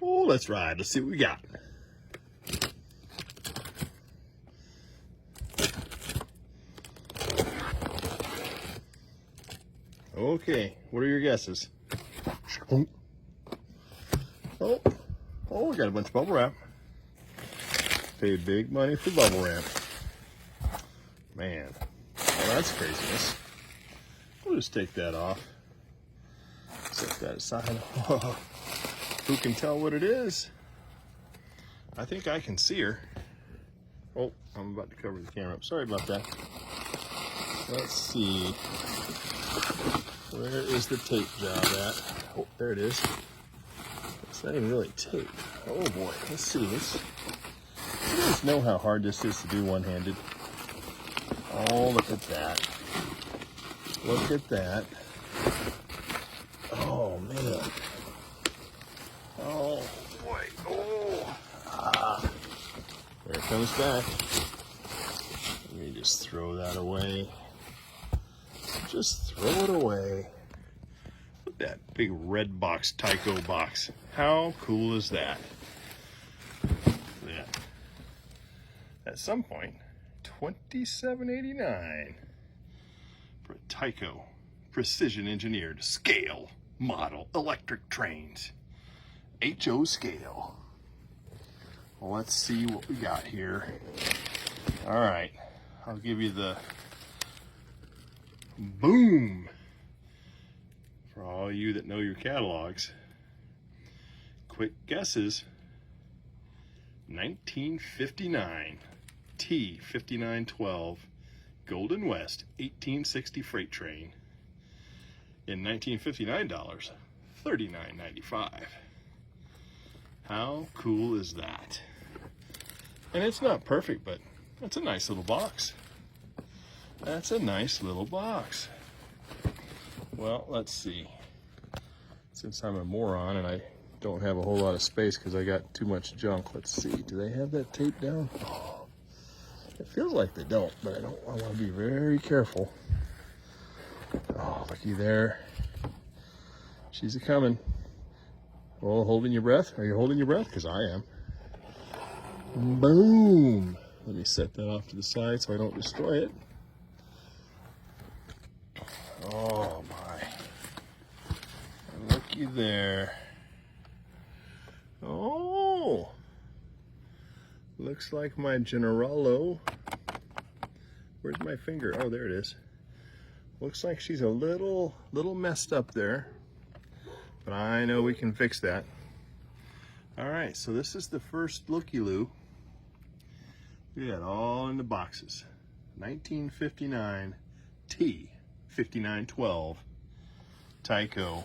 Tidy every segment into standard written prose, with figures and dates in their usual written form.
Oh, let's ride. Let's see what we got. Okay, what are your guesses? Oh, we got a bunch of bubble wrap. Paid big money for bubble wrap. Man, well, that's craziness. We'll just take that off. Set that aside. Oh, who can tell what it is? I think I can see her. Oh, I'm about to cover the camera up. Sorry about that. Let's see. Where is the tape job at? Oh, there it is. It's not even really tape. Oh boy, let's see this. You guys know how hard this is to do one-handed. Oh, look at that. Look at that. Oh man. Oh boy. Oh. Ah. There it comes back. Let me just throw that away. Just throw it away. Look at that big red box, Tyco box. How cool is that? Yeah. At some point, $27.89 for a Tyco precision engineered scale model electric trains. HO scale. Well, let's see what we got here. All right, I'll give you the boom for all you that know your catalogs. Quick guesses. 1959 T5912 Golden West 1860 freight train. In 1959 dollars, $39.95. How cool is that? And it's not perfect, but that's a nice little box. That's a nice little box. Well, let's see. Since I'm a moron and I don't have a whole lot of space because I got too much junk, let's see. Do they have that tape down? Oh, it feels like they don't, but I want to be very careful. Oh, looky there. She's a coming. Oh, holding your breath? Are you holding your breath? Because I am. Boom. Let me set that off to the side so I don't destroy it. Oh my. Looky there. Oh. Looks like my Generalo. Where's my finger? Oh, there it is. Looks like she's a little messed up there. But I know we can fix that. All right, so this is the first looky-loo. We got all in the boxes. 1959 T5912 Tyco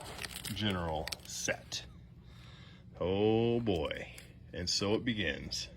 General set. Oh boy, and so it begins.